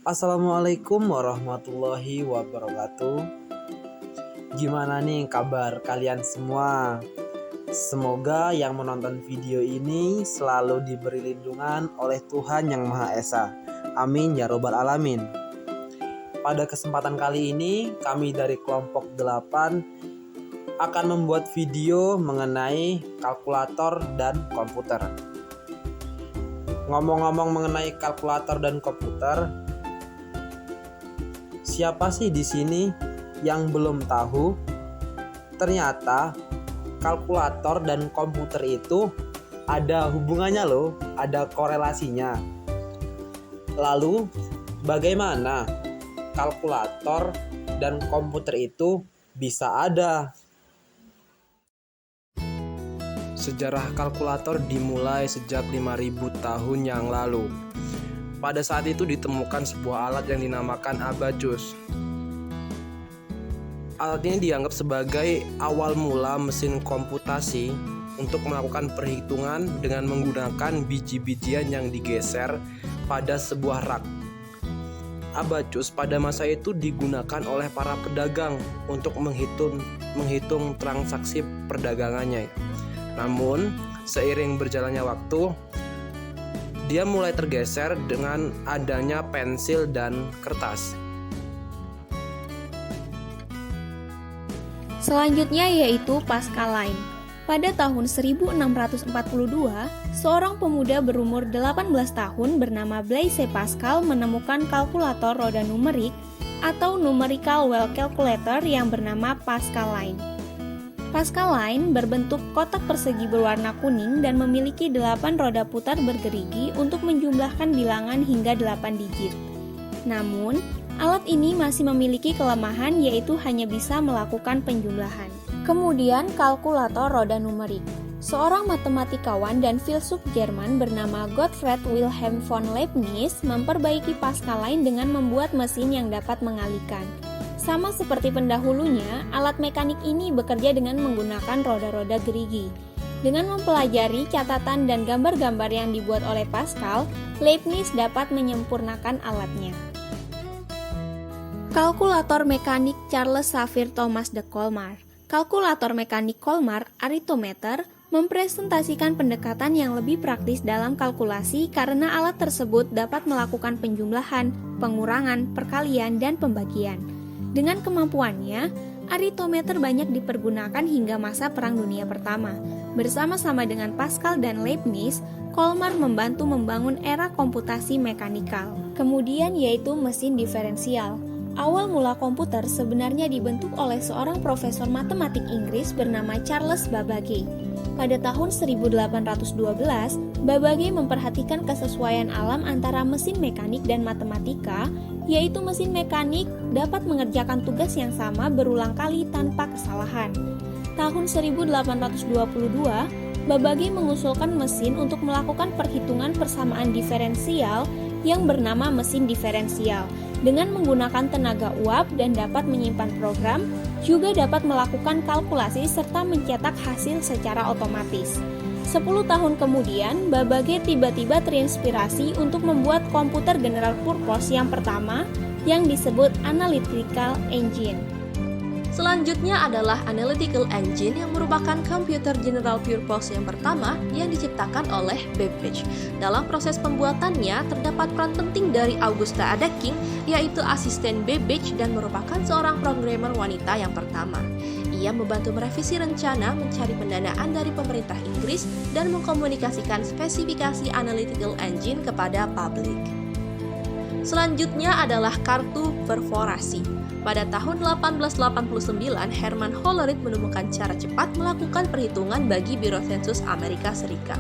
Assalamualaikum warahmatullahi wabarakatuh. Gimana nih kabar kalian semua? Semoga yang menonton video ini selalu diberi lindungan oleh Tuhan Yang Maha Esa. Amin ya robbal alamin. Pada kesempatan kali ini kami dari kelompok 8 akan membuat video mengenai kalkulator dan komputer. Ngomong-ngomong mengenai kalkulator dan komputer, siapa sih di sini yang belum tahu? Ternyata kalkulator dan komputer itu ada hubungannya loh, ada korelasinya. Lalu bagaimana kalkulator dan komputer itu bisa ada? Sejarah kalkulator dimulai sejak 5.000 tahun yang lalu. Pada saat itu ditemukan sebuah alat yang dinamakan abacus. Alat ini dianggap sebagai awal mula mesin komputasi untuk melakukan perhitungan dengan menggunakan biji-bijian yang digeser pada sebuah rak. Abacus pada masa itu digunakan oleh para pedagang untuk menghitung transaksi perdagangannya. Namun, seiring berjalannya waktu, dia mulai tergeser dengan adanya pensil dan kertas. Selanjutnya yaitu Pascal Line. Pada tahun 1642, seorang pemuda berumur 18 tahun bernama Blaise Pascal menemukan kalkulator roda numerik atau numerical well calculator yang bernama Pascal Line. Pascal Line berbentuk kotak persegi berwarna kuning dan memiliki 8 roda putar bergerigi untuk menjumlahkan bilangan hingga 8 digit. Namun, alat ini masih memiliki kelemahan yaitu hanya bisa melakukan penjumlahan. Kemudian kalkulator roda numerik. Seorang matematikawan dan filsuf Jerman bernama Gottfried Wilhelm von Leibniz memperbaiki Pascal Line dengan membuat mesin yang dapat mengalihkan. Sama seperti pendahulunya, alat mekanik ini bekerja dengan menggunakan roda-roda gerigi. Dengan mempelajari catatan dan gambar-gambar yang dibuat oleh Pascal, Leibniz dapat menyempurnakan alatnya. Kalkulator mekanik Charles Xavier Thomas de Colmar. Kalkulator mekanik Colmar, arithmeter, mempresentasikan pendekatan yang lebih praktis dalam kalkulasi karena alat tersebut dapat melakukan penjumlahan, pengurangan, perkalian, dan pembagian. Dengan kemampuannya, arithmeter banyak dipergunakan hingga masa Perang Dunia Pertama. Bersama-sama dengan Pascal dan Leibniz, Colmar membantu membangun era komputasi mekanikal. Kemudian yaitu mesin diferensial. Awal mula komputer sebenarnya dibentuk oleh seorang profesor matematik Inggris bernama Charles Babbage. Pada tahun 1812, Babbage memperhatikan kesesuaian alam antara mesin mekanik dan matematika, yaitu mesin mekanik dapat mengerjakan tugas yang sama berulang kali tanpa kesalahan. Tahun 1822, Babbage mengusulkan mesin untuk melakukan perhitungan persamaan diferensial yang bernama mesin diferensial. Dengan menggunakan tenaga uap dan dapat menyimpan program, juga dapat melakukan kalkulasi serta mencetak hasil secara otomatis. 10 tahun kemudian, Babbage tiba-tiba terinspirasi untuk membuat komputer general purpose yang pertama yang disebut Analytical Engine. Selanjutnya adalah Analytical Engine yang merupakan komputer general purpose yang pertama yang diciptakan oleh Babbage. Dalam proses pembuatannya terdapat peran penting dari Augusta Ada King, yaitu asisten Babbage dan merupakan seorang programmer wanita yang pertama. Ia membantu merevisi rencana mencari pendanaan dari pemerintah Inggris dan mengkomunikasikan spesifikasi Analytical Engine kepada publik. Selanjutnya adalah kartu perforasi. Pada tahun 1889, Herman Hollerith menemukan cara cepat melakukan perhitungan bagi Biro Sensus Amerika Serikat.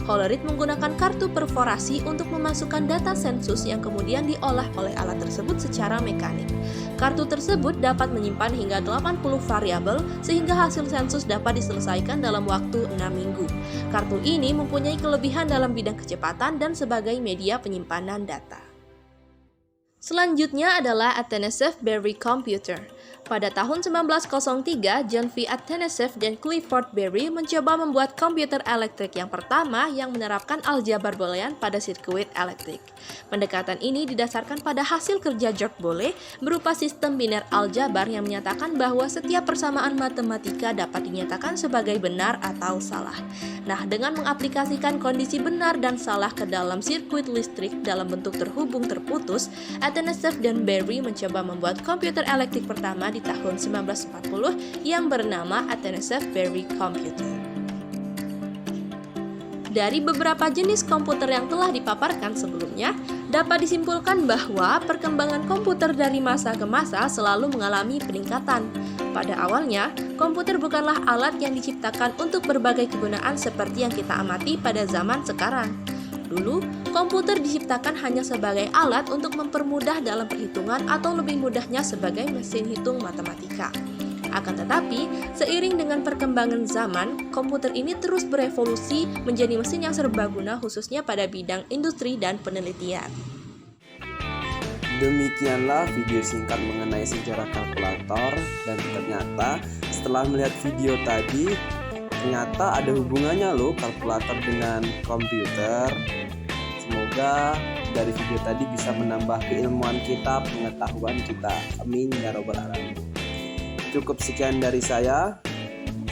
Hollerith menggunakan kartu perforasi untuk memasukkan data sensus yang kemudian diolah oleh alat tersebut secara mekanik. Kartu tersebut dapat menyimpan hingga 80 variabel sehingga hasil sensus dapat diselesaikan dalam waktu 6 minggu. Kartu ini mempunyai kelebihan dalam bidang kecepatan dan sebagai media penyimpanan data. Selanjutnya adalah Atanasyev Berry Computer. Pada tahun 1903, John V. Atanasyev dan Clifford Berry mencoba membuat komputer elektrik yang pertama yang menerapkan aljabar boolean pada sirkuit elektrik. Pendekatan ini didasarkan pada hasil kerja George Boole berupa sistem biner aljabar yang menyatakan bahwa setiap persamaan matematika dapat dinyatakan sebagai benar atau salah. Nah, dengan mengaplikasikan kondisi benar dan salah ke dalam sirkuit listrik dalam bentuk terhubung terputus, Atanasyev dan Berry mencoba membuat komputer elektrik pertama di tahun 1940 yang bernama Atanasyev-Berry Computer. Dari beberapa jenis komputer yang telah dipaparkan sebelumnya, dapat disimpulkan bahwa perkembangan komputer dari masa ke masa selalu mengalami peningkatan. Pada awalnya, komputer bukanlah alat yang diciptakan untuk berbagai kegunaan seperti yang kita amati pada zaman sekarang. Dulu, komputer diciptakan hanya sebagai alat untuk mempermudah dalam perhitungan atau lebih mudahnya sebagai mesin hitung matematika. Akan tetapi, seiring dengan perkembangan zaman, komputer ini terus berevolusi menjadi mesin yang serbaguna khususnya pada bidang industri dan penelitian. Demikianlah video singkat mengenai sejarah kalkulator, dan ternyata setelah melihat video tadi, ternyata ada hubungannya loh kalkulator dengan komputer. Semoga dari video tadi bisa menambah keilmuan kita, pengetahuan kita. Amin ya robbal alamin. Cukup sekian dari saya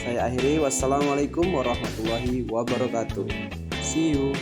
akhiri. Wassalamualaikum warahmatullahi wabarakatuh. See you.